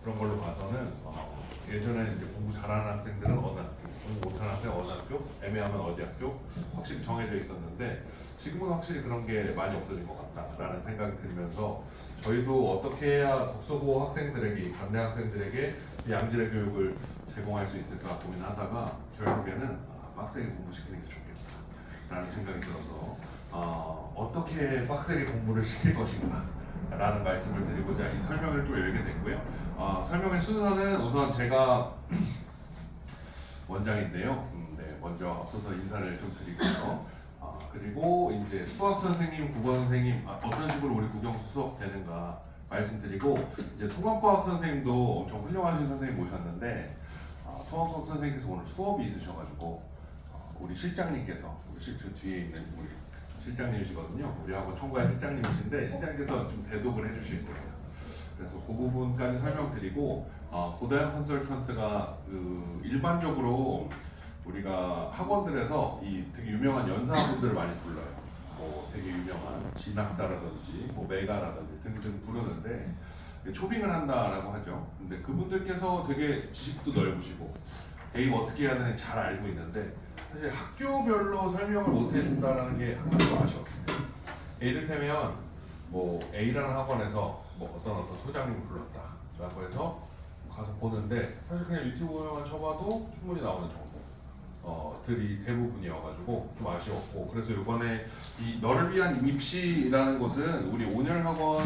그런 걸로 봐서는 예전에는 이제 공부 잘하는 학생들은 어느 학교, 공부 못하는 학생 어느 학교, 애매하면 어디 학교 확실히 정해져 있었는데 지금은 확실히 그런 게 많이 없어진 것 같다라는 생각이 들면서 저희도 어떻게 해야 독서고 학생들에게, 관대 학생들에게 양질의 교육을 제공할 수 있을까 고민하다가 결국에는 빡세게 공부시키는 게 좋겠다라는 생각이 들어서 어떻게 빡세게 공부를 시킬 것인가 라는 말씀을 드리고자 이 설명을 좀 열게 됐고요. 설명의 순서는 우선 제가 원장인데요. 네, 먼저 앞서서 인사를 좀 드리고요. 그리고 이제 수학 선생님, 국어 선생님 어떤 식으로 우리 국영수 수업 되는가 말씀드리고 이제 통합과학 선생님도 엄청 훌륭하신 선생님 모셨는데 통합수학 선생님께서 오늘 수업이 있으셔가지고 우리 실장님께서 우리 실장 뒤에 있는 우리 실장님이시거든요. 우리 학원 총괄 실장님이신데 실장님께서 좀 대독을 해주실 거예요. 그래서 그 부분까지 설명드리고 고다영 컨설턴트가 일반적으로 우리가 학원들에서 이 되게 유명한 연사분들을 많이 불러요. 뭐 되게 유명한 진학사라든지 뭐 메가라든지 등등 부르는데 초빙을 한다라고 하죠. 근데 그분들께서 되게 지식도 넓으시고 대입 어떻게 해야 되는지 잘 알고 있는데 사실 학교별로 설명을 못 해준다는 게 항상 좀 아쉬웠습니다. 이를테면 뭐 A라는 학원에서 뭐 어떤 소장님 불렀다라고 해서 가서 보는데 사실 그냥 유튜브만 쳐봐도 충분히 나오는 정보들이 대부분이어가지고 좀 아쉬웠고 그래서 이번에 이 너를 위한 입시라는 곳은 우리 온열학원과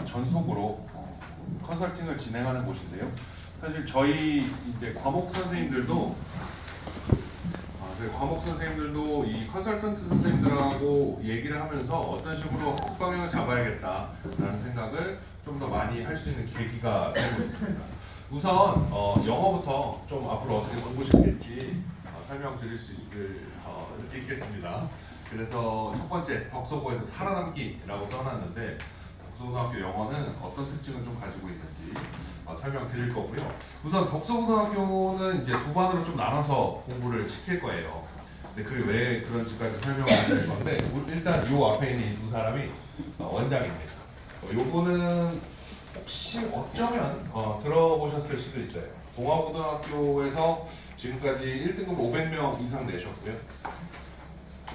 전속으로 컨설팅을 진행하는 곳인데요. 사실 저희 이제 과목 선생님들도 이 컨설턴트 선생님들하고 얘기를 하면서 어떤 식으로 학습 방향을 잡아야겠다라는 생각을 좀 더 많이 할 수 있는 계기가 되고 있습니다. 우선 영어부터 좀 앞으로 어떻게 공부시킬지 설명드릴 수 있겠습니다. 그래서 첫 번째 덕소고에서 살아남기라고 써놨는데 덕소고등학교 영어는 어떤 특징을 좀 가지고 있는지 설명드릴 거고요. 우선 덕소고등학교는 이제 두 반으로 좀 나눠서 공부를 시킬 거예요. 근데 그게 왜 그런지까지 설명을 드릴 건데 일단 이 앞에 있는 이 두 사람이 원장입니다. 요거는 혹시 어쩌면 들어보셨을 수도 있어요. 동아고등학교에서 지금까지 1등급 500명 이상 내셨고요.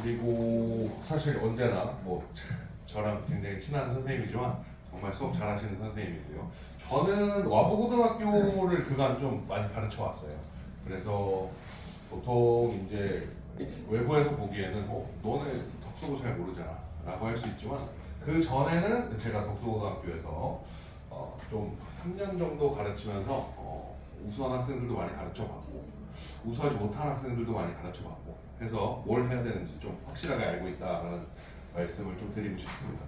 그리고 사실 언제나 뭐 저랑 굉장히 친한 선생님이지만 정말 수업 잘하시는 선생님이고요. 저는 와부고등학교를 그간 좀 많이 가르쳐 왔어요. 그래서 보통 이제 외부에서 보기에는 너네 덕소고 잘 모르잖아 라고 할 수 있지만 그 전에는 제가 덕소고등학교에서 좀 3년 정도 가르치면서 우수한 학생들도 많이 가르쳐봤고 우수하지 못한 학생들도 많이 가르쳐봤고 해서 뭘 해야 되는지 좀 확실하게 알고 있다라는 말씀을 좀 드리고 싶습니다.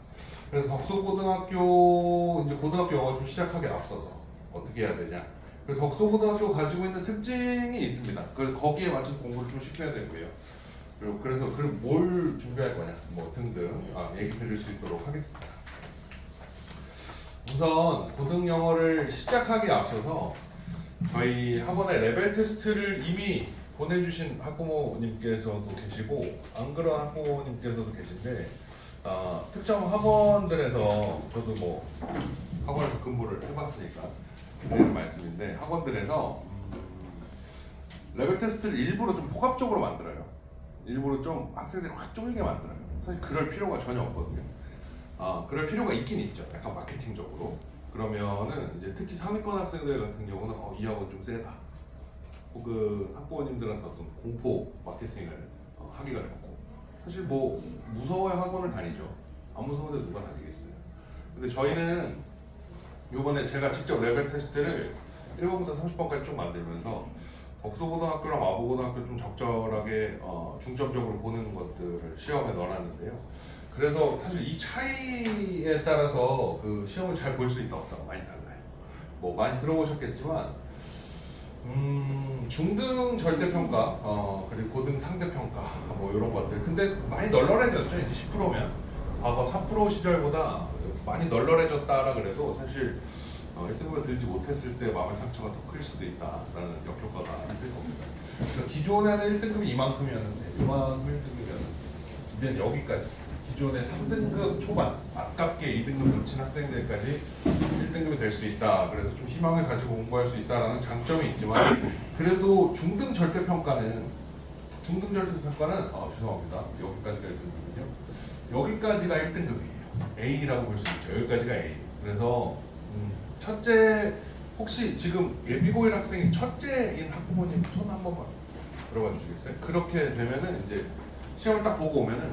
그래서 덕소고등학교 이제 고등학교 영어 좀 시작하기 앞서서 어떻게 해야 되냐. 그리고 덕소고등학교 가지고 있는 특징이 있습니다. 그래서 거기에 맞춰서 공부를 좀 시켜야 되고요. 그리고 그래서 뭘 준비할 거냐 뭐 등등 얘기 드릴 수 있도록 하겠습니다. 우선 고등 영어를 시작하기 앞서서 저희 학원의 레벨 테스트를 이미 보내주신 학부모님께서도 계시고 안 그런 학부모님께서도 계신데 특정 학원들에서 저도 뭐 학원에서 근무를 해봤으니까 드리는 말씀인데 학원들에서 레벨 테스트를 일부러 좀 폭압적으로 만들어요. 일부러 좀 학생들이 확 쫄게 만들어요. 사실 그럴 필요가 전혀 없거든요. 그럴 필요가 있긴 있죠. 약간 마케팅적으로. 그러면은 이제 특히 상위권 학생들 같은 경우는 이 학원 좀 세다. 혹은 학부모님들한테 어떤 공포 마케팅을 하기가 좋고. 사실 뭐 무서워야 학원을 다니죠. 안 무서운데 누가 다니겠어요. 근데 저희는 이번에 제가 직접 레벨 테스트를 1번부터 30번까지 쭉 만들면서 덕소고등학교랑 와부고등학교 좀 적절하게 중점적으로 보는 것들을 시험에 넣어놨는데요. 그래서 사실 이 차이에 따라서 그 시험을 잘 볼 수 있다 없다가 많이 달라요. 뭐 많이 들어보셨겠지만 중등 절대평가 그리고 고등 상대평가 뭐 이런 것들 근데 많이 널널해졌죠. 이제 10%면 과거 4% 시절보다 많이 널널해졌다라 그래도 사실 1등급에 들지 못했을 때 마음의 상처가 더 클 수도 있다라는 역효과가 있을 겁니다. 그래서 기존에는 1등급이 이만큼이었는데 이만큼 1등급이었는데 이제는 여기까지 기존의 3등급 초반 아깝게 2등급 놓친 학생들까지 1등급이 될 수 있다. 그래서 좀 희망을 가지고 공부할 수 있다라는 장점이 있지만 그래도 중등 절대평가는 죄송합니다. 여기까지가 1등급이군요. 여기까지가 1등급이에요. A라고 볼 수 있죠. 여기까지가 A. 그래서 첫째 혹시 지금 예비고일 학생이 첫째인 학부모님 손 한 번만 들어봐 주시겠어요? 그렇게 되면은 이제 시험을 딱 보고 오면은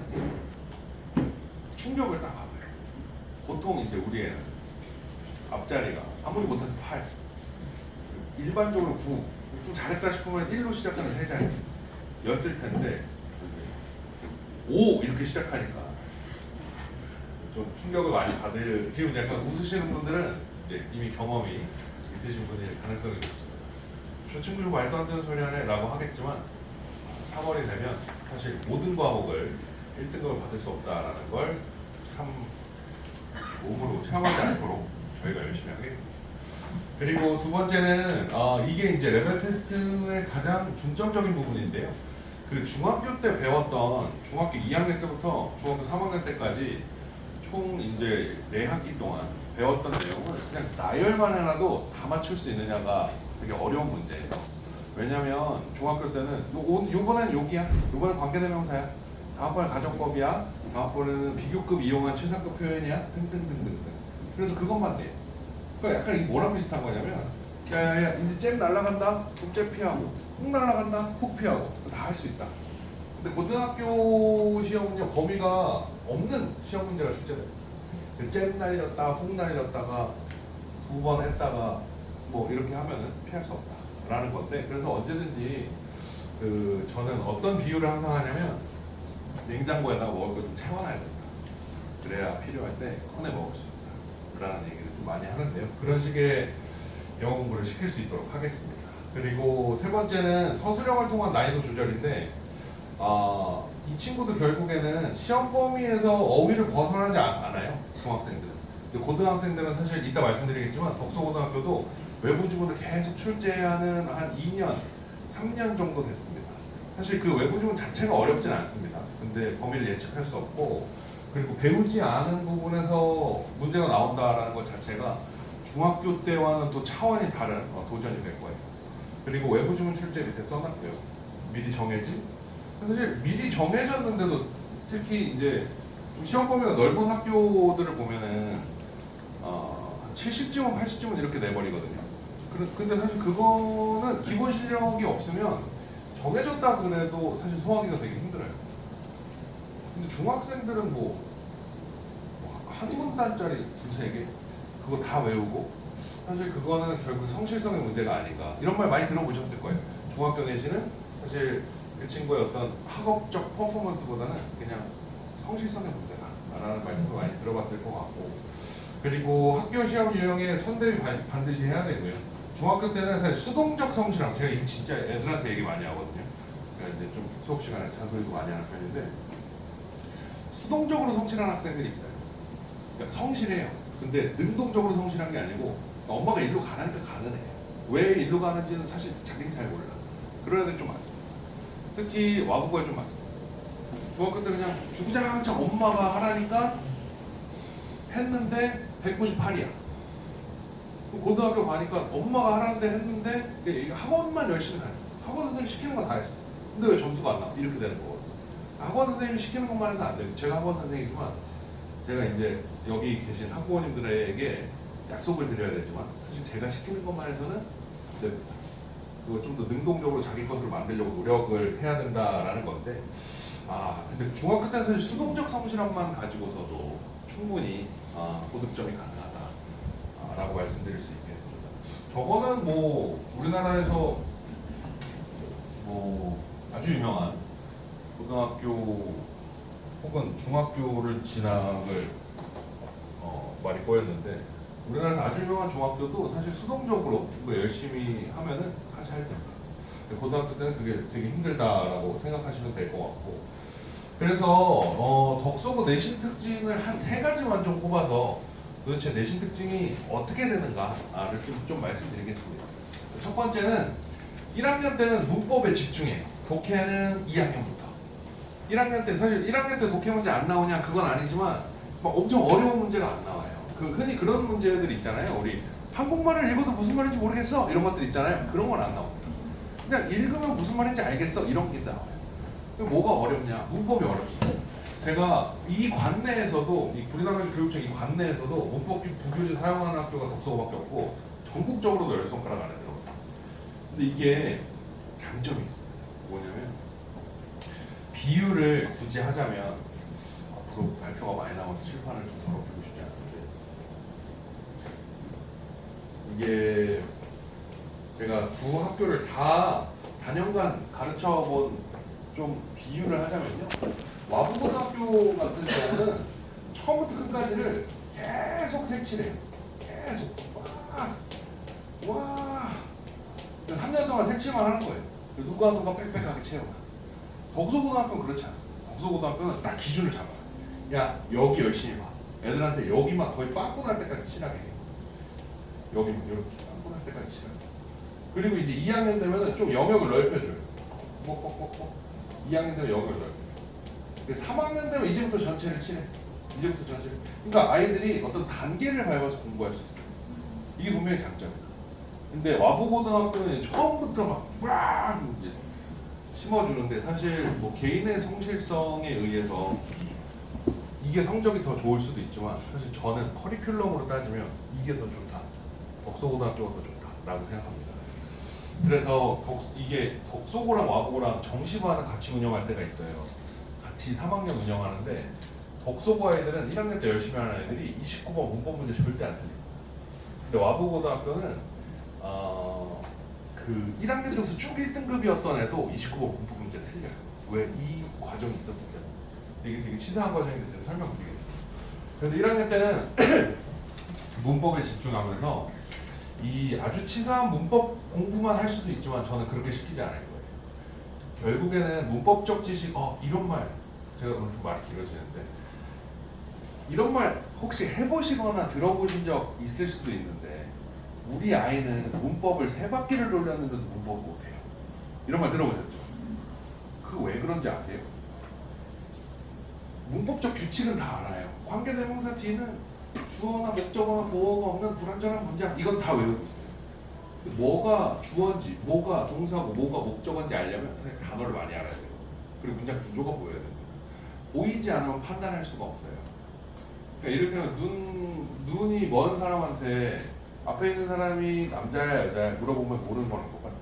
충격을 딱 받아요. 보통 이제 우리 애는 앞자리가 아무리 못해도 8, 일반적으로 9, 좀 잘했다 싶으면 1로 시작하는 세 자리 였을 텐데 5 이렇게 시작하니까 좀 충격을 많이 받을, 지금 약간 웃으시는 분들은 이제 이미 경험이 있으신 분일 가능성이 높습니다. 저 친구 말도 안 되는 소리 하네 라고 하겠지만 3월이 되면 사실 모든 과목을 1등급을 받을 수 없다라는 걸 참 몸으로 체험하지 않도록 저희가 열심히 하겠습니다. 그리고 두 번째는 이게 이제 레벨 테스트의 가장 중점적인 부분인데요. 그 중학교 때 배웠던 중학교 2학년 때부터 중학교 3학년 때까지 총 이제 4학기 동안 배웠던 내용을 그냥 나열만 해놔도 다 맞출 수 있느냐가 되게 어려운 문제예요. 왜냐면 중학교 때는 요번엔 여기야, 요번엔 관계대명사야, 다음번에 가정법이야, 다음번에는 비교급 이용한 최상급 표현이야, 등등등등등. 그래서 그것만 돼. 그러니까 약간 이게 뭐랑 비슷한 거냐면 야야야 이제 잼 날라간다? 그럼 잼 피하고, 훅 날라간다? 훅 피하고. 다 할 수 있다. 근데 고등학교 시험은요, 범위가 없는 시험 문제가 출제돼요. 잼 날렸다, 훅 날렸다가 2번 했다가 뭐 이렇게 하면은 피할 수 없다라는 건데, 그래서 언제든지 저는 어떤 비유를 항상 하냐면 냉장고에다가 먹을 거 좀 채워놔야 된다. 그래야 필요할 때 꺼내 먹을 수 있다 라는 얘기를 좀 많이 하는데요. 그런 식의 영어 공부를 시킬 수 있도록 하겠습니다. 그리고 세 번째는 서술형을 통한 난이도 조절인데, 이 친구도 결국에는 시험 범위에서 어휘를 벗어나지 않아요, 중학생들은. 근데 고등학생들은 사실 이따 말씀드리겠지만 덕소고등학교도 외부 지문을 계속 출제하는 한 2년, 3년 정도 됐습니다. 사실 그 외부 지문 자체가 어렵진 않습니다. 근데 범위를 예측할 수 없고, 그리고 배우지 않은 부분에서 문제가 나온다라는 것 자체가 중학교 때와는 또 차원이 다른 도전이 될 거예요. 그리고 외부 지문 출제 밑에 써놨고요. 미리 정해진. 사실 미리 정해졌는데도 특히 이제 좀 시험 범위가 넓은 학교들을 보면은 한 70지문, 80지문 이렇게 내버리거든요. 근데 사실 그거는 기본 실력이 없으면 정해졌다 그래도 사실 소화하기가 되게 힘들어요. 근데 중학생들은 한 문단짜리 2-3개 그거 다 외우고, 사실 그거는 결국 성실성의 문제가 아닌가, 이런 말 많이 들어보셨을 거예요. 중학교 내신은 사실 그 친구의 어떤 학업적 퍼포먼스보다는 그냥 성실성의 문제다라는 말씀을 많이 들어봤을 것 같고, 그리고 학교 시험 유형에 선대위 반드시 해야 되고요. 중학교 때는 사실 수동적 성실함, 제가 이게 진짜 애들한테 얘기 많이 하거든요. 그러니까 이제 좀 수업 시간에 잔소리도 많이 하는 편인데, 수동적으로 성실한 학생들이 있어요. 그러니까 성실해요. 근데 능동적으로 성실한 게 아니고 엄마가 일로 가라니까 가는 애. 왜 일로 가는지는 사실 자기는 잘 몰라. 그런 애들 좀 많습니다. 특히 와부고에 좀 많습니다. 중학교 때 그냥 주구장창 엄마가 하라니까 했는데 198이야. 고등학교 가니까 엄마가 하라는데 했는데 학원만 열심히 다녀. 학원 선생님 시키는 거 다 했어. 근데 왜 점수가 안 나와? 이렇게 되는 거거든요. 학원 선생님이 시키는 것만 해서 안 됩니다. 제가 학원 선생님이지만 제가 이제 여기 계신 학부모님들에게 약속을 드려야 되지만 사실 제가 시키는 것만 해서는 안 됩니다. 그거 좀 더 능동적으로 자기 것으로 만들려고 노력을 해야 된다라는 건데, 근데 중학교 때는 사실 수동적 성실함만 가지고서도 충분히 고득점이 가능하다라고 말씀드릴 수 있겠습니다. 저거는 우리나라에서 아주 유명한 고등학교 혹은 중학교를 진학을 말이 꼬였는데, 우리나라에서 아주 유명한 중학교도 사실 수동적으로 열심히 하면은 다 잘 됩니다. 고등학교 때는 그게 되게 힘들다라고 생각하시면 될 것 같고, 그래서 덕소고 내신 특징을 한 3가지만 좀 꼽아서 도대체 내신 특징이 어떻게 되는가를 좀 말씀드리겠습니다. 첫 번째는 1학년 때는 문법에 집중해요. 독해는 2학년부터. 1학년 때 사실 1학년 때 독해 문제 안 나오냐 그건 아니지만 막 엄청 어려운 문제가 안 나와요. 그 흔히 그런 문제들이 있잖아요. 우리 한국말을 읽어도 무슨 말인지 모르겠어 이런 것들 있잖아요. 그런 건 안 나옵니다. 그냥 읽으면 무슨 말인지 알겠어 이런 게 나와요. 뭐가 어렵냐? 문법이 어렵습니다. 제가 이 관내에서도 이 구리나라시 교육청 이 관내에서도 문법집 부교재 사용하는 학교가 덕소고밖에 없고 전국적으로도 10손가락 안에 들어가요. 근데 이게 장점이 있어요. 뭐냐면 비유를 굳이 하자면 앞으로 발표가 많이 나와서 칠판을 좀 더럽히고 싶지 않은데 이게 제가 두 학교를 다 단연간 가르쳐본 좀 비유를 하자면요. 와부고등학교 같은 경우는 처음부터 끝까지를 계속 색칠해요. 계속 와 3년 동안 색칠만 하는 거예요. 누가 빽빽하게 채워놔. 덕소고등학교는 그렇지 않습니다. 덕소고등학교는 딱 기준을 잡아요. 야 여기 열심히 봐. 애들한테 여기만 거의 빵꾸 날 때까지 칠하게 해요. 여기만 이렇게 빵꾸 날 때까지 칠하게 해요. 그리고 이제 2학년 되면 좀 영역을 넓혀줘요. 2학년 되면 영역을 넓혀줘요. 3학년 되면 이제부터 전체를 칠해. 이제부터 전체를. 그러니까 아이들이 어떤 단계를 밟아서 공부할 수 있어요. 이게 분명히 장점이에요. 근데 와부고등학교는 처음부터 막 이제 심어주는데 사실 뭐 개인의 성실성에 의해서 이게 성적이 더 좋을 수도 있지만 사실 저는 커리큘럼으로 따지면 이게 더 좋다. 덕소고등학교가 더 좋다라고 생각합니다. 그래서 이게 덕소고랑 와부고랑 정시반을 같이 운영할 때가 있어요. 같이 3학년 운영하는데 덕소고 아이들은 1학년 때 열심히 하는 아이들이 29번 문법 문제 절대 안 틀립니다. 근데 와부고등학교는 그 1학년 때부터 쭉 1등급이었던 애도 29번 문법 문제 틀려요. 왜? 이 과정이 있었기 때문에. 이게 되게 치사한 과정인데 제가 설명드리겠습니다. 그래서 1학년 때는 문법에 집중하면서 이 아주 치사한 문법 공부만 할 수도 있지만 저는 그렇게 시키지 않을 거예요. 결국에는 문법적 지식, 이런 말, 제가 오늘 좀 말이 길어지는데 이런 말 혹시 해보시거나 들어보신 적 있을 수도 있는데 우리 아이는 문법을 3바퀴를 돌렸는데도 문법을 못해요. 이런 말 들어보셨죠? 그거 왜 그런지 아세요? 문법적 규칙은 다 알아요. 관계대명사 뒤는 주어나 목적어나 보어가 없는 불완전한 문장 이건 다 외우고 있어요. 근데 뭐가 주어인지, 뭐가 동사고, 뭐가 목적어인지 알려면 사실 단어를 많이 알아야 돼요. 그리고 문장 구조가 보여야 됩니다. 보이지 않으면 판단할 수가 없어요. 그러니까 이를테면 눈이 먼 사람한테 앞에 있는 사람이 남자야 여자야 물어보면 모르는 거는 것 같아요.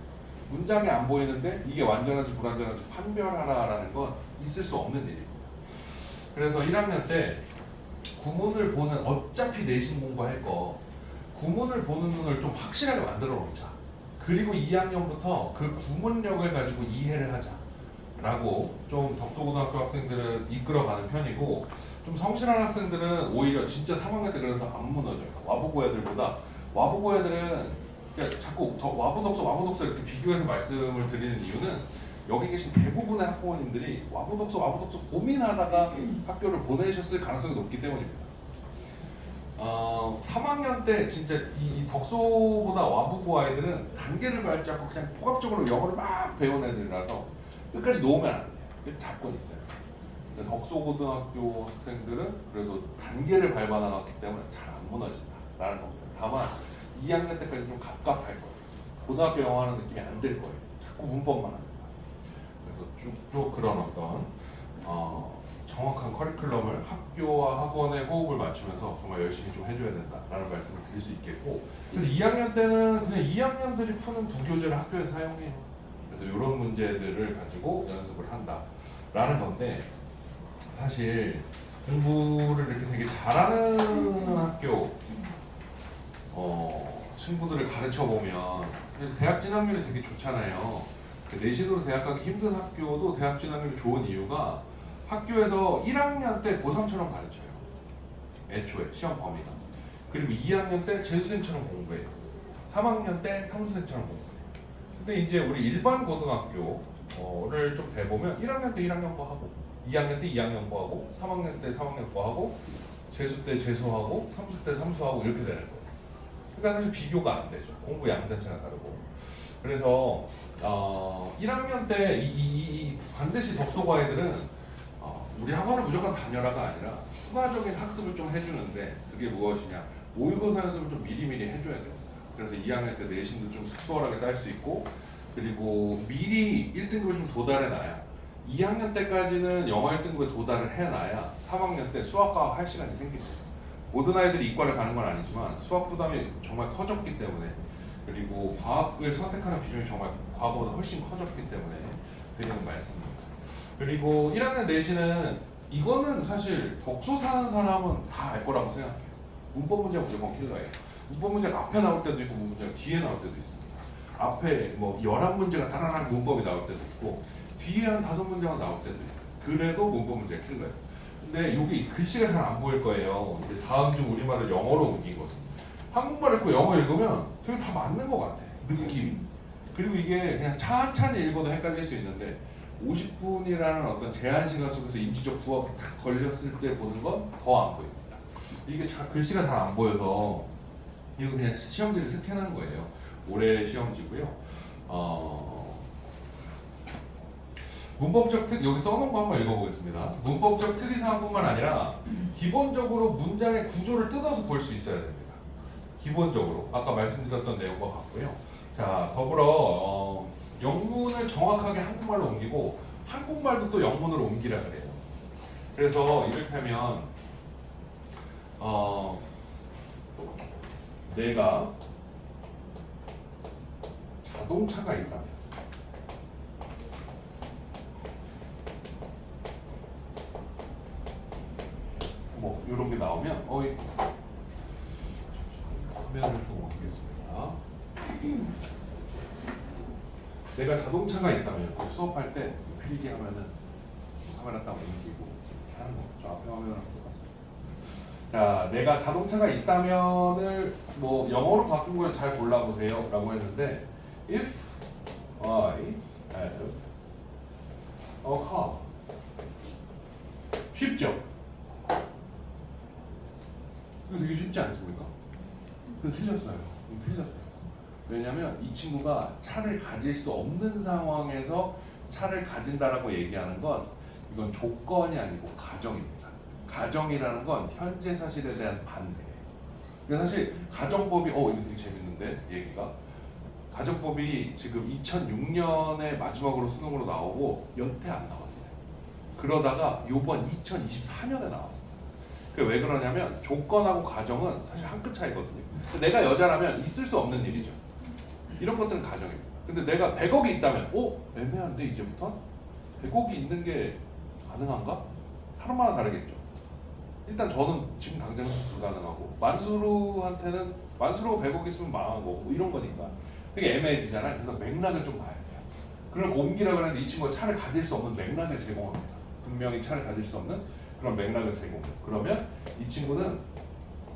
문장이 안 보이는데 이게 완전한지 불완전한지 판별하라라는 건 있을 수 없는 일입니다. 그래서 1학년 때 구문을 보는 어차피 내신 공부할 거 구문을 보는 눈을 좀 확실하게 만들어 놓자. 그리고 2학년부터 그 구문력을 가지고 이해를 하자 라고 좀 덕소고등학교 학생들은 이끌어가는 편이고 좀 성실한 학생들은 오히려 진짜 3학년 때 그래서 안 무너져요. 와부고 애들보다 와부고 애들은 그러니까 자꾸 와부독서 이렇게 비교해서 말씀을 드리는 이유는 여기 계신 대부분의 학부모님들이 와부독서 고민하다가 학교를 보내셨을 가능성이 높기 때문입니다. 3학년 때 진짜 이 덕소보다 와부고 아이들은 단계를 밟지 않고 그냥 포괄적으로 영어를 막 배운 애들이라서 끝까지 놓으면 안 돼요. 잡곤 있어요. 그래서 덕소고등학교 학생들은 그래도 단계를 밟아 나갔기 때문에 잘 안 무너진다라는 겁니다. 다만 2학년 때까지 좀 갑갑할 거예요. 고등학교 영어 하는 느낌이 안 들 거예요. 자꾸 문법만 하는 거예요. 그래서 쭉쭉 그런 어떤 정확한 커리큘럼을 학교와 학원의 호흡을 맞추면서 정말 열심히 좀 해줘야 된다라는 말씀을 드릴 수 있겠고 그래서 2학년 때는 그냥 2학년들이 푸는 부교재를 학교에서 사용해요. 그래서 이런 문제들을 가지고 연습을 한다라는 건데 사실 공부를 이렇게 되게 잘하는 학교 친구들을 가르쳐 보면 대학 진학률이 되게 좋잖아요. 내신으로 대학 가기 힘든 학교도 대학 진학률이 좋은 이유가 학교에서 1학년 때 고3처럼 가르쳐요. 애초에 시험 범위가. 그리고 2학년 때 재수생처럼 공부해요. 3학년 때 삼수생처럼 공부해요. 근데 이제 우리 일반 고등학교를 좀 대보면 1학년 때 1학년 거 하고 2학년 때 2학년 거 하고 3학년 때 3학년 거 하고 재수 때 재수하고 삼수 때 삼수하고 이렇게 되는 거예요. 그러니까 사실 비교가 안 되죠. 공부 양 자체가 다르고. 그래서 1학년 때 이 반드시 덕소고 아이들은 우리 학원을 무조건 다녀라가 아니라 추가적인 학습을 좀 해주는데 그게 무엇이냐? 모의고사 연습을 좀 미리미리 해줘야 됩니다. 그래서 2학년 때 내신도 좀 수월하게 딸 수 있고 그리고 미리 1등급에 좀 도달해놔야 2학년 때까지는 영어 1등급에 도달을 해놔야 3학년 때 수학과학 할 시간이 생깁니다. 모든 아이들이 이과를 가는 건 아니지만 수학 부담이 정말 커졌기 때문에 그리고 과학을 선택하는 비중이 정말 과거보다 훨씬 커졌기 때문에 드리는 말씀입니다. 그리고 1학년 내신은 이거는 사실 독서 사는 사람은 다 알 거라고 생각해요. 문법 문제가 무조건 킬러예요. 문법 문제가 앞에 나올 때도 있고 문법 문제가 뒤에 나올 때도 있습니다. 앞에 뭐 11문제가 다라락 문법이 나올 때도 있고 뒤에 한 5문제가 나올 때도 있어요. 그래도 문법 문제가 킬러예요. 근데 여기 글씨가 잘 안 보일 거예요. 이제 다음 주 우리말을 영어로 옮긴 것은. 한국말 읽고 영어 읽으면 되게 다 맞는 것 같아. 느낌이. 그리고 이게 그냥 천천히 읽어도 헷갈릴 수 있는데 50분이라는 어떤 제한 시간 속에서 임시적 부업이 탁 걸렸을 때 보는 건 더 안 보입니다. 이게 글씨가 잘 안 보여서 이거 그냥 시험지를 스캔한 거예요. 올해 시험지고요. 문법적 특 여기 써놓은 거 한번 읽어보겠습니다. 문법적 특이사항뿐만 아니라 기본적으로 문장의 구조를 뜯어서 볼 수 있어야 됩니다. 기본적으로 아까 말씀드렸던 내용과 같고요. 자 더불어 영문을 정확하게 한국말로 옮기고 한국말도 또 영문으로 옮기라 그래요. 그래서 이를테면 내가 자동차가 있다면 뭐 이런 게 나오면 화면을 좀 옮기겠습니다. 내가 자동차가 있다면 수업할 때 필기하면은 카메라 딱 옮기고 이렇게 하는 거. 저 앞에 화면이랑 똑같습니다. 자, 내가 자동차가 있다면을 뭐 영어로 바꾼 걸 잘 골라보세요라고 했는데 if I had a car 쉽죠? 이거 되게 쉽지 않습니까? 근데 틀렸어요. 틀렸어요. 왜냐면 이 친구가 차를 가질 수 없는 상황에서 차를 가진다라고 얘기하는 건 이건 조건이 아니고 가정입니다. 가정이라는 건 현재 사실에 대한 반대예요. 그래서 사실 가정법이 이거 되게 재밌는데 얘기가 가정법이 지금 2006년에 마지막으로 수능으로 나오고 여태 안 나왔어요. 그러다가 이번 2024년에 나왔어요. 그게 왜 그러냐면 조건하고 가정은 사실 한 끗 차이거든요. 내가 여자라면 있을 수 없는 일이죠. 이런 것들은 가정입니다. 근데 내가 100억이 있다면 애매한데 이제부터 100억이 있는 게 가능한가? 사람마다 다르겠죠. 일단 저는 지금 당장은 불가능하고 만수르한테는 만수르가 100억 있으면 망한 거고 뭐 이런 거니까 그게 애매해지잖아요. 그래서 맥락을 좀 봐야 돼요. 그걸 옮기라고 하는데 이 친구가 차를 가질 수 없는 맥락을 제공합니다. 분명히 차를 가질 수 없는 그런 맥락을 제공해요. 그러면 이 친구는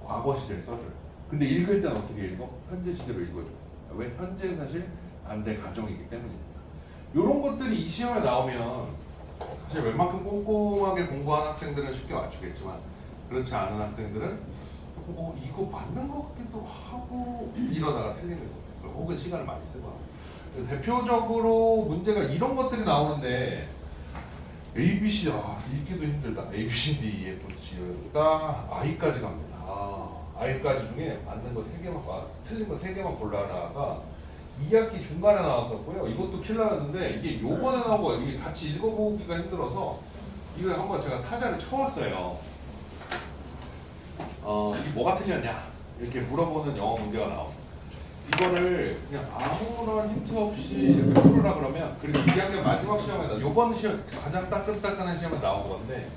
과거 시제를 써줘요. 근데 읽을 때는 어떻게 읽어? 현재 시제로 읽어줘요. 왜? 현재 사실 반대 가정이기 때문입니다. 이런 것들이 이 시험에 나오면 사실 웬만큼 꼼꼼하게 공부한 학생들은 쉽게 맞추겠지만 그렇지 않은 학생들은 조금 이거 맞는 것 같기도 하고 이러다가 틀리는 거예요. 혹은 시간을 많이 쓰고 대표적으로 문제가 이런 것들이 나오는데 ABC 읽기도 힘들다. A, B, C, D, E, F, G가 I까지 갑니다. I까지 중에 맞는 거 3개만 틀린 거 3개만 골라라가 2학기 중간에 나왔었고요. 이것도 킬러였는데 이게 요번에 나온 거 이게 같이 읽어보기가 힘들어서 이걸 한번 제가 타자를 쳐왔어요. 이게 뭐가 틀렸냐 이렇게 물어보는 영어 문제가 나옵니다. 이거를 그냥 아무런 힌트 없이 이렇게 풀으라 그러면 그리고 2학년 마지막 시험에다 요번 시험 가장 따끈따끈한 시험에 나온 건데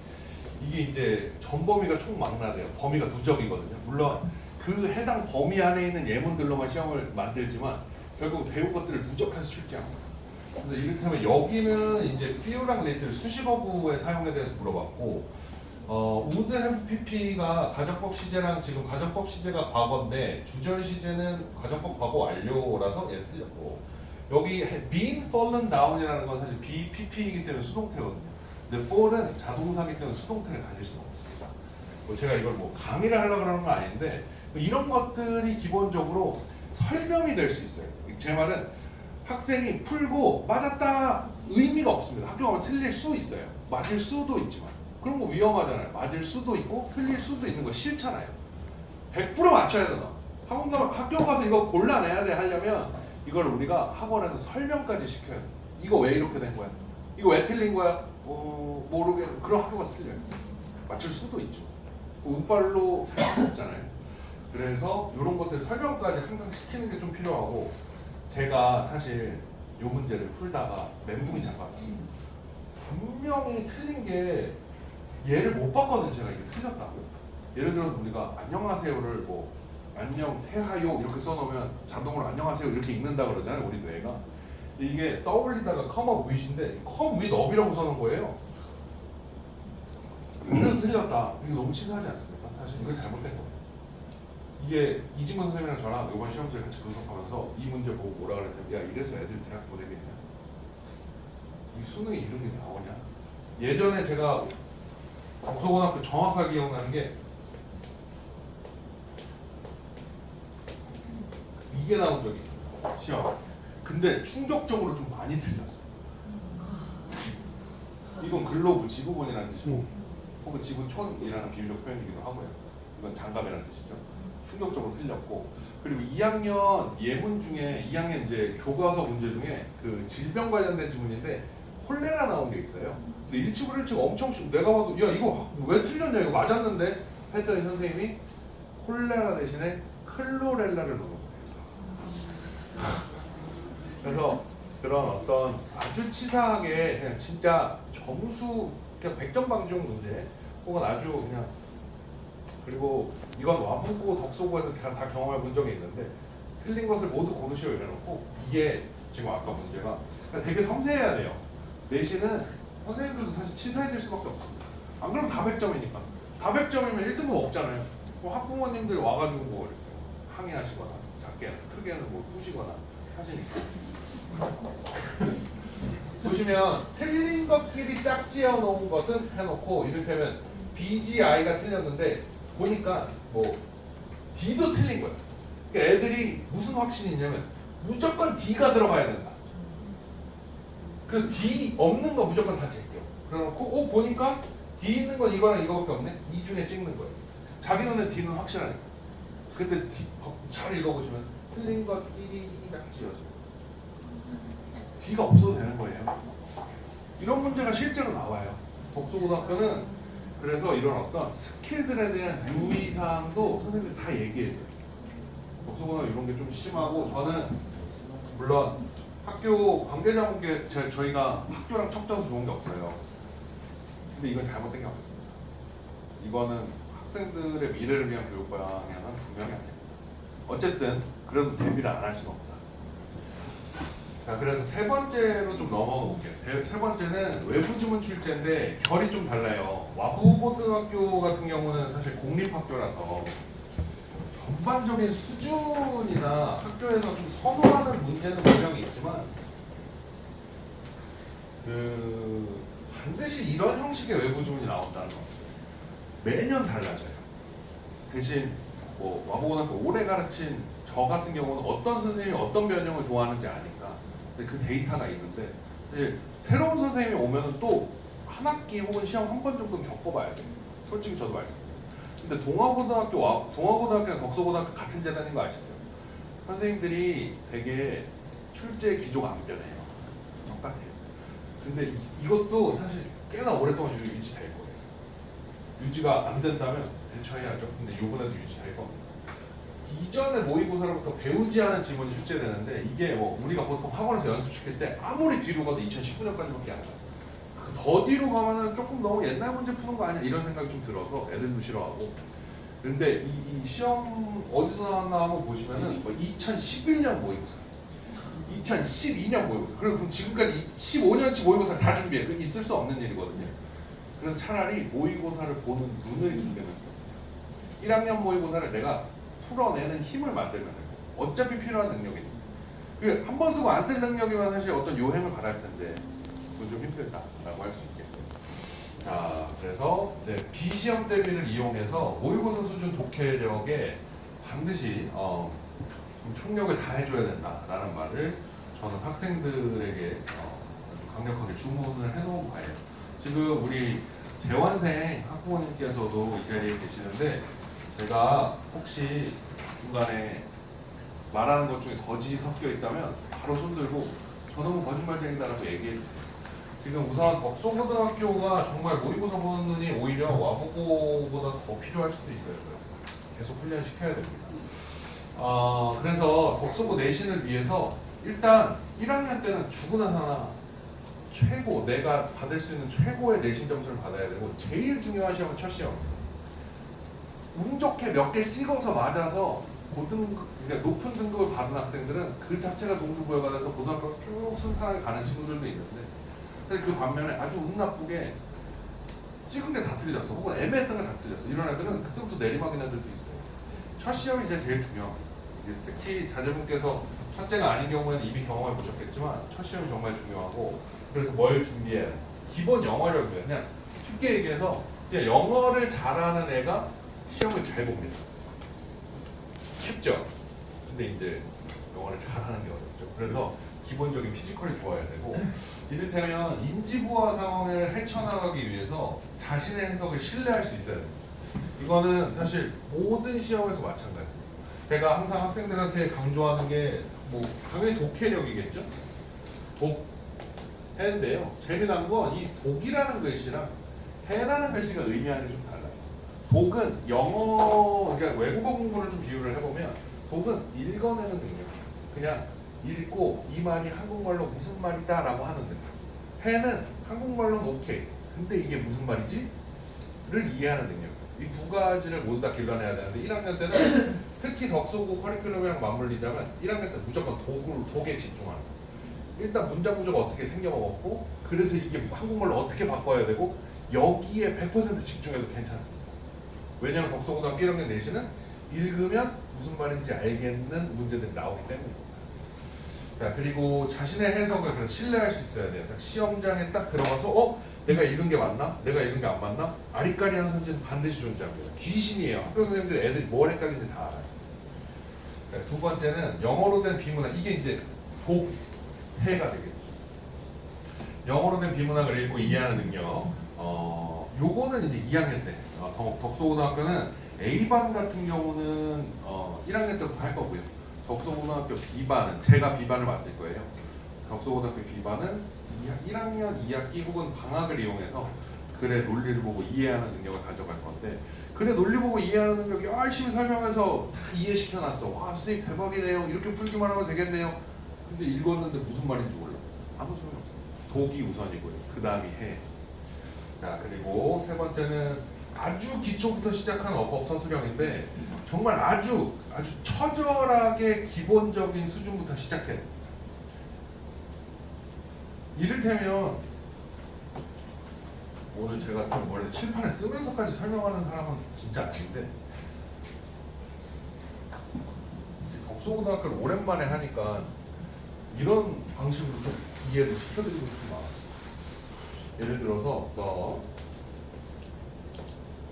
이게 이제 전범위가 총망라돼요. 범위가 누적이거든요. 물론 그 해당 범위 안에 있는 예문들로만 시험을 만들지만 결국 배운 것들을 누적해서 출제합니다. 그래서 이를테면 여기는 이제 피오랑 레이트를 수식어구의 사용에 대해서 물어봤고 우드 햄프 PP가 가정법 시제랑 지금 가정법 시제가 과거인데 주절 시제는 가정법 과거 완료라서 얘 틀렸고 여기 been fallen down이라는 건 사실 BPP이기 때문에 수동태거든요. 근데 fall은 자동사이기 때문에 수동태를 가질 수가 없습니다. 제가 이걸 뭐 강의를 하려고 그러는 건 아닌데 이런 것들이 기본적으로 설명이 될 수 있어요. 제 말은 학생이 풀고 맞았다 의미가 없습니다. 학교 가면 틀릴 수 있어요. 맞을 수도 있지만 그런 거 위험하잖아요. 맞을 수도 있고 틀릴 수도 있는 거 싫잖아요. 100% 맞춰야 되나? 학교 가서 이거 골라내야 돼 하려면 이걸 우리가 학원에서 설명까지 시켜야 돼. 이거 왜 이렇게 된 거야? 이거 왜 틀린 거야? 모르겠. 그럼 학교가 틀려요. 맞출 수도 있죠. 운빨로 살 수 없잖아요. 그래서 이런 것들 설명까지 항상 시키는 게 좀 필요하고, 제가 사실 이 문제를 풀다가 멘붕이 잡았어요. 분명히 틀린 게 얘를 못 봤거든. 제가 이게 틀렸다고. 예를 들어서 우리가 안녕하세요를 뭐 안녕세하요 이렇게 써놓으면 자동으로 안녕하세요 이렇게 읽는다 그러잖아요. 우리 뇌가. 이게 W다가 커머 V인데 컴 with up이라고 써놓은 거예요. 그래서 틀렸다. 이게 너무 치사하지 않습니까? 사실 이건 잘못된 거예요. 이게 이진건 선생님이랑 저랑 이번 시험지를 같이 분석하면서 이 문제 보고 뭐라 그랬냐면, 야 이래서 애들 대학 보내겠냐? 이 수능에 이런 게 나오냐? 예전에 제가 독서고등학교 정확하게 기억나는 게 이게 나온 적이 있어요. 시험. 근데 충격적으로 좀 많이 틀렸어요. 이건 글로브, 지구본이라는 뜻이고 혹은 지구촌이라는 비유적 표현이기도 하고요. 이건 장갑이라는 뜻이죠. 충격적으로 틀렸고, 그리고 2학년 예문 중에 2학년 이제 교과서 문제 중에 그 질병 관련된 지문인데 콜레라 나온 게 있어요. 근데 일치불일치가 엄청 내가 봐도 야 이거 왜 틀렸냐 이거 맞았는데 했더니 선생님이 콜레라 대신에 클로렐라를 넣은 거예요. 그래서 그런 어떤 아주 치사하게 그냥 진짜 점수 그냥 100점 방지용 문제 혹은 아주 그냥, 그리고 이건 와보고 덕소고에서 제가 다 경험해 본 적이 있는데 틀린 것을 모두 고르시오 이래놓고 이게 지금 아까 문제가 되게 섬세해야 돼요. 내신은 선생님들도 사실 치사해질 수밖에 없습니다. 안 그러면 다 100점이니까. 다 100점이면 1등급 없잖아요. 뭐 학부모님들 와가지고 뭐 이렇게 항의하시거나 작게 크게는 뭐 푸시거나 하시니까. 보시면 틀린 것끼리 짝지어 놓은 것은 해놓고 이를테면 BGI가 틀렸는데 보니까 뭐 D도 틀린 거예요. 그러니까 애들이 무슨 확신이 있냐면 무조건 D가 들어가야 된다. 그래서 D 없는 거 무조건 다 제껴. 그래놓고 보니까 D 있는 건 이거랑 이거밖에 없네. 이 중에 찍는 거예요. 자기 눈에 D는 확실하니까. 근데 D 잘 읽어보시면 틀린 것끼리 짝지어져. D가 없어도 되는 거예요. 이런 문제가 실제로 나와요. 독서고등학교는 그래서 이런 어떤 스킬들에 대한 유의사항도 선생님들이 다 얘기해요. 독서고등학교 이런 게 좀 심하고, 저는 물론 학교 관계자분께 저희가 학교랑 척져서 좋은 게 없어요. 근데 이건 잘못된 게 맞습니다. 이거는 학생들의 미래를 위한 교육 방향은 분명히 아닙니다. 어쨌든 그래도 대비를 안 할 수는 없다. 자, 그래서 세 번째로 좀 넘어가 볼게요. 세 번째는 외부 지문 출제인데 결이 좀 달라요. 와부고등학교 같은 경우는 사실 공립학교라서 전반적인 수준이나 학교에서 좀 선호하는 문제는 분명히 있지만 반드시 이런 형식의 외부 지문이 나온다는 거 매년 달라져요. 대신 뭐 와부고등학교 오래 가르친 저 같은 경우는 어떤 선생님이 어떤 변형을 좋아하는지 아니까 그 데이터가 있는데, 사실 새로운 선생님이 오면은 또 한 학기 혹은 시험 한 번 정도는 겪어봐야 돼요. 솔직히 저도 말씀드려요. 근데 동아고등학교랑 덕소고등학교 같은 재단인 거 아시죠? 선생님들이 되게 출제 기조가 안 변해요. 똑같아요. 근데 이것도 사실 꽤나 오랫동안 유지될 거예요. 유지가 안 된다면 대처해야죠. 근데 이번에도 유지될 겁니다. 이전에 모의고사로부터 배우지 않은 지문이 출제되는데 이게 뭐 우리가 보통 학원에서 연습시킬 때 아무리 뒤로 가도 2019년까지밖에 안 가요. 더 뒤로 가면은 조금 너무 옛날 문제 푸는 거 아니야 이런 생각이 좀 들어서 애들도 싫어하고. 근데 이 시험 어디서 나왔나 한번 보시면은 뭐 2011년 모의고사, 2012년 모의고사, 그럼 지금까지 15년치 모의고사를 다 준비해. 그건 있을 수 없는 일이거든요. 그래서 차라리 모의고사를 보는 눈을 길게면 1학년 모의고사를 내가 풀어내는 힘을 만들면 되고, 어차피 필요한 능력이니까. 그 한 번 쓰고 안 쓸 능력이면 사실 어떤 요행을 바랄 텐데 그건 좀 힘들다라고 할 수 있겠고. 자, 그래서 비시험 대비를 이용해서 모의고사 수준 독해력에 반드시 총력을 다해줘야 된다라는 말을 저는 학생들에게 아주 강력하게 주문을 해놓은 바예요. 지금 우리 재환생 학부모님께서도 이 자리에 계시는데 제가 혹시 중간에 말하는 것 중에 거짓이 섞여 있다면 바로 손들고 저 너무 거짓말쟁이다라고 얘기해 주세요. 지금 우선 덕소고등학교가 정말 모의고사 보는 눈이 오히려 와보고보다 더 필요할 수도 있어요. 계속 훈련시켜야 됩니다. 그래서 덕소고 내신을 위해서 일단 1학년 때는 죽으나 사나 최고 내가 받을 수 있는 최고의 내신 점수를 받아야 되고 제일 중요한 시험은 첫 시험입니다. 운 좋게 몇 개 찍어서 맞아서 고등급, 그러니까 높은 등급을 받은 학생들은 그 자체가 동기부여가 돼서 고등학교 쭉 순탄하게 가는 친구들도 있는데 그 반면에 아주 운 나쁘게 찍은 게 다 틀렸어 혹은 애매했던 게 다 틀렸어 이런 애들은 그때부터 내리막인 애들도 있어요. 첫 시험이 이제 제일 중요합니다. 특히 자제분께서 첫째가 아닌 경우에는 이미 경험해 보셨겠지만 첫 시험이 정말 중요하고 그래서 뭘 준비해야 돼? 기본 영어력이에요. 그냥 쉽게 얘기해서 그냥 영어를 잘하는 애가 시험을 잘 봅니다. 쉽죠? 근데 이제 영어를 잘하는 게 어렵죠. 그래서 기본적인 피지컬이 좋아야 되고 이를테면 인지부화 상황을 헤쳐나가기 위해서 자신의 해석을 신뢰할 수 있어야 됩니다. 이거는 사실 모든 시험에서 마찬가지예요. 제가 항상 학생들한테 강조하는 게 뭐 당연히 독해력이겠죠? 독해인데요. 재미난 건 이 독이라는 글씨랑 해라는 글씨가 의미하는 게 좀 달라요. 독은 영어, 그러니까 외국어 공부를 좀 비유를 해보면 독은 읽어내는 능력이에요. 그냥 읽고 이 말이 한국말로 무슨 말이다 라고 하는 능력. 해는 한국말로는 오케이. 근데 이게 무슨 말이지? 를 이해하는 능력. 이 두 가지를 모두 다 길러내야 되는데 1학년 때는 특히 덕소고 커리큘럼이랑 맞물리자면 1학년 때 무조건 독에 집중하는 거예요. 일단 문장 구조가 어떻게 생겨먹었고 그래서 이게 한국말로 어떻게 바꿔야 되고 여기에 100% 집중해도 괜찮습니다. 왜냐하면 덕소고등학교 1학년 내신은 읽으면 무슨 말인지 알겠는 문제들이 나오기 때문입니다. 자, 그리고 자신의 해석을 그래서 신뢰할 수 있어야 돼요. 시험장에 딱 들어가서 내가 읽은 게 맞나? 내가 읽은 게 안 맞나? 아리까리한 선지는 반드시 존재합니다. 귀신이에요. 학교 선생님들이 애들이 뭘 헷갈리는지 다 알아요. 자, 두 번째는 영어로 된 비문학. 이게 이제 독해가 되겠죠. 영어로 된 비문학을 읽고 이해하는 능력. 요거는 이제 2학년 때. 덕소고등학교는 A반 같은 경우는 1학년 때부터 할 거고요. 덕소고등학교 B반은 제가 B반을 맡을 거예요. 덕소고등학교 B반은 1학년 2학기 혹은 방학을 이용해서 글의 논리를 보고 이해하는 능력을 가져갈 건데 글의 논리 보고 이해하는 능력 열심히 설명해서 다 이해시켜놨어. 와 선생님 대박이네요. 이렇게 풀기만 하면 되겠네요. 근데 읽었는데 무슨 말인지 몰라. 아무 소용없어. 독이 우선이고요. 그 다음이 해. 자 그리고 세 번째는 아주 기초부터 시작하는 어법 서술형인데 정말 아주 처절하게 기본적인 수준부터 시작해. 이를테면 오늘 제가 좀 원래 칠판에 쓰면서까지 설명하는 사람은 진짜 아닌데 덕소고등학교를 오랜만에 하니까 이런 방식으로 좀 이해를 시켜드리고 싶구나. 예를 들어서 너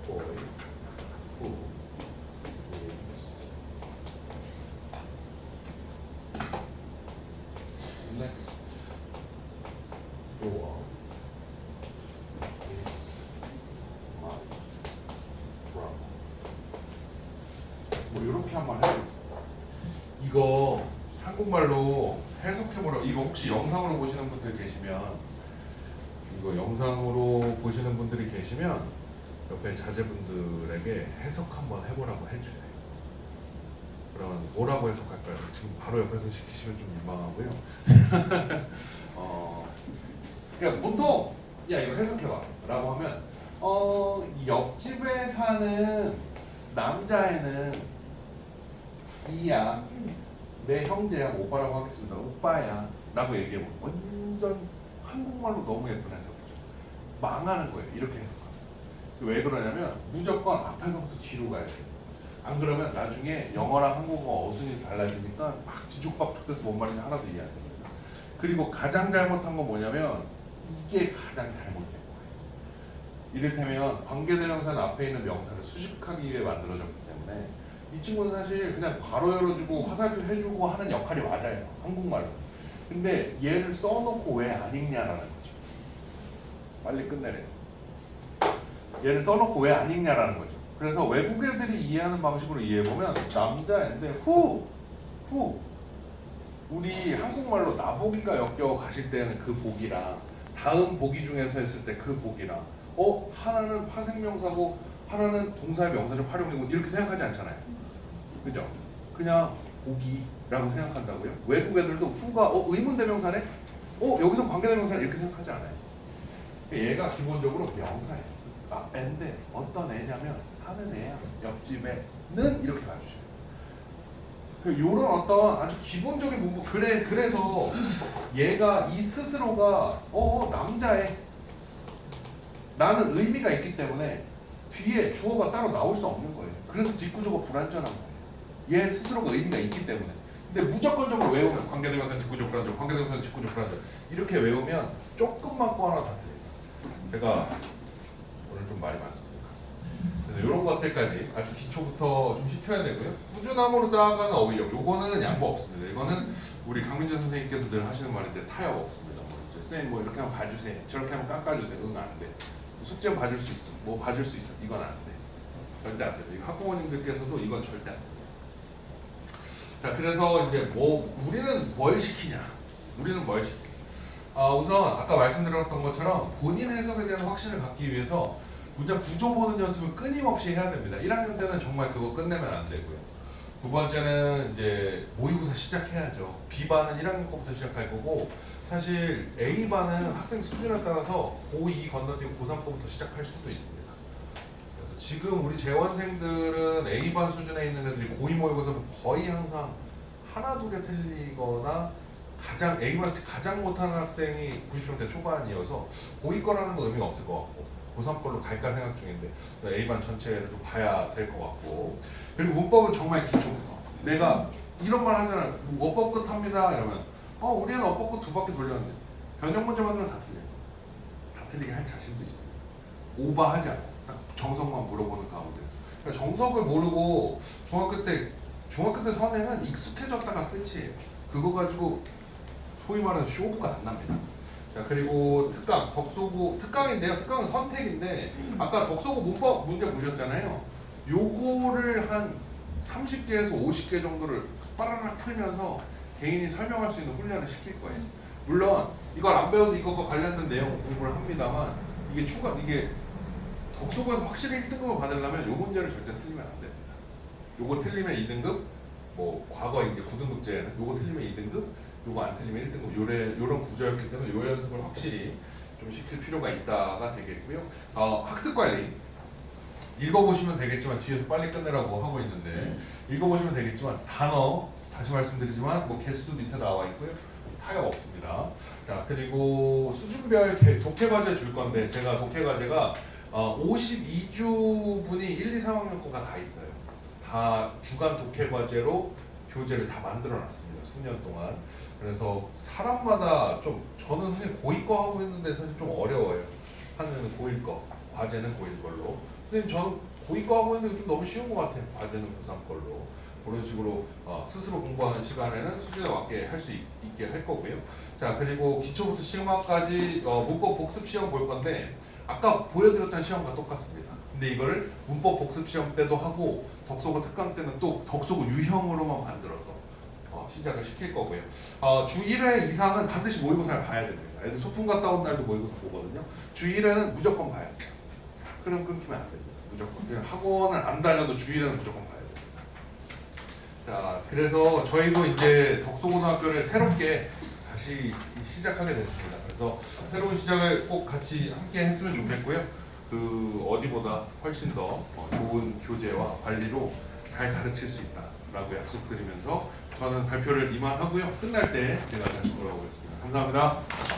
boy who lives next door is my brother. 뭐 이렇게 한 말 해보겠습니다. 이거 한국말로 해석해보라. 이거 혹시 영상으로 보시는 분들 계시면 이거 영상으로 보시는 분들이 계시면 옆에 자제분들에게 해석 한번 해보라고 해주세요. 그러면 뭐라고 해석할까요? 지금 바로 옆에서 시키시면 좀 민망하고요. 그러니까 보통 야 이거 해석해봐 라고 하면 옆집에 사는 남자애는 이야 내 형제야 오빠라고 하겠습니다. 오빠야 라고 얘기해보면 완전 한국말로 너무 예쁜 해석이죠. 망하는 거예요. 이렇게 해석하면. 왜 그러냐면 무조건 앞에서부터 뒤로 가야 돼요. 안 그러면 나중에 영어랑 한국어 어순이 달라지니까 막 뒤죽박죽돼서 뭔 말인지 하나도 이해 안 됩니다. 그리고 가장 잘못한 건 뭐냐면 이게 가장 잘못된 거예요. 이를테면 관계대명사는 앞에 있는 명사를 수식하기 위해 만들어졌기 때문에 이 친구는 사실 그냥 괄호 열어주고 화살표 해주고 하는 역할이 맞아요. 한국말로. 근데 얘를 써놓고 왜 안 읽냐라는 거죠. 빨리 끝내래요. 얘를 써놓고 왜 안 읽냐라는 거죠. 그래서 외국 애들이 이해하는 방식으로 이해해보면 남자인데 후 우리 한국말로 나보기가 역겨워 가실 때는 그 복이랑 다음 보기 중에서 했을 때 그 복이랑 하나는 파생명사고 하나는 동사의 명사적 활용이고 이렇게 생각하지 않잖아요. 그죠? 그냥 보기라고 생각한다고요. 외국 애들도 후가 의문대명사네? 여기서 관계대명사네 이렇게 생각하지 않아요. 얘가 기본적으로 명사예요. 애인데 어떤 애냐면 사는 애야. 옆집에는 이렇게 가주셔요. 요런 어떤 아주 기본적인 문구 그래서 얘가 이 스스로가 남자애 나는 의미가 있기 때문에 뒤에 주어가 따로 나올 수 없는 거예요. 그래서 뒷구조가 불완전한 거예요. 얘 스스로가 의미가 있기 때문에. 근데 무조건적으로 외우면 관계대명사 뒷구조 불완전, 관계대명사 뒷구조 불완전 이렇게 외우면 조금만 거 하나 다 틀려요. 제가 오늘 좀 말이 많습니다. 그래서 이런 것들까지 아주 기초부터 좀 시켜야 되고요. 꾸준함으로 쌓아가는 어휘력. 요거는 양보 없습니다. 이거는 우리 강민재 선생님께서 늘 하시는 말인데 타협 없습니다. 선생님 이렇게 하면 봐주세요. 저렇게 하면 깎아주세요. 응, 안 돼. 숙제는 봐줄 수 있어. 봐줄 수 있어. 이건 안 돼. 절대 안 돼요. 학부모님들께서도 이건 절대 안 돼요. 자, 그래서 이제 우리는 뭘 시키냐? 우선 아까 말씀드렸던 것처럼 본인 해석에 대한 확신을 갖기 위해서 문장 구조 보는 연습을 끊임없이 해야 됩니다. 1학년 때는 정말 그거 끝내면 안 되고요. 두 번째는 이제 모의고사 시작해야죠. B반은 1학년 거부터 시작할 거고 사실 A반은 학생 수준에 따라서 고2 건너뛰고 고3 거부터 시작할 수도 있습니다. 그래서 지금 우리 재원생들은 A반 수준에 있는 애들이 고2 모의고사는 거의 항상 하나 두 개 틀리거나 A반 가장 못하는 학생이 90점대 초반이어서 고2 거라는 건 의미가 없을 것 같고 고3 걸로 갈까 생각 중인데 A반 전체를 좀 봐야 될 것 같고 그리고 문법은 정말 기초부터 내가 이런 말 하잖아. 어법 끝 합니다 이러면 우리 애는 어법 끝 2바퀴 돌렸는데 변형 문제 만들면 다 틀려요. 다 틀리게 할 자신도 있습니다. 오버하지 않고 딱 정석만 물어보는 가운데서 그러니까 정석을 모르고 중학교 때 선행은 익숙해졌다가 끝이에요. 그거 가지고 소위 말하는 쇼부가 안 납니다. 자, 그리고 특강인데요. 특강은 선택인데 아까 덕소고 문법 문제 보셨잖아요. 요거를 한 30개에서 50개 정도를 빠르르 풀면서 개인이 설명할 수 있는 훈련을 시킬 거예요. 물론 이걸 안 배워도 이것과 관련된 내용 공부를 합니다만 이게 덕소고에서 확실히 1등급을 받으려면 요 문제를 절대 틀리면 안 됩니다. 요거 틀리면 2등급, 과거 이제 9등급제는 요거 틀리면 2등급, 요거 안 틀리면 1등급 요런 구조였기 때문에 요 연습을 확실히 좀 시킬 필요가 있다가 되겠고요. 학습관리 읽어보시면 되겠지만 뒤에서 빨리 끝내라고 하고 있는데 읽어보시면 되겠지만 단어 다시 말씀드리지만 개수 밑에 나와 있고요. 타협 없습니다. 자, 그리고 수준별 독해 과제 줄 건데 제가 독해 과제가 52주 분이 1, 2, 3학년 거가 다 있어요. 다 주간 독해 과제로 교재를 다 만들어 놨습니다. 수년 동안. 그래서 사람마다 저는 사실 고2 거 하고 있는데 사실 좀 어려워요. 하는 고1 거, 과제는 고1 걸로. 선생님 저는 고2 거 하고 있는데 좀 너무 쉬운 것 같아요. 과제는 고3 걸로. 그런 식으로 스스로 공부하는 시간에는 수준에 맞게 할 수 있게 할 거고요. 자, 그리고 기초부터 시험까지 문법 복습 시험 볼 건데 아까 보여드렸던 시험과 똑같습니다. 근데 이거를 문법 복습 시험 때도 하고 덕소고 특강 때는 또 덕소고 유형으로만 만들어서 시작을 시킬 거고요. 주 1회 이상은 반드시 모의고사를 봐야 됩니다. 애들 소풍 갔다 온 날도 모의고사 보거든요. 주 1회는 무조건 봐야 돼요. 그럼 끊기면 안 됩니다. 무조건. 그냥 학원을 안 다녀도 주 1회는 무조건 봐야 됩니다. 자, 그래서 저희도 이제 덕소고등학교를 새롭게 다시 시작하게 됐습니다. 그래서 새로운 시작을 꼭 같이 함께 했으면 좋겠고요. 어디보다 훨씬 더 좋은 교재와 관리로 잘 가르칠 수 있다라고 약속드리면서 저는 발표를 이만하고요. 끝날 때 제가 다시 돌아오겠습니다. 감사합니다.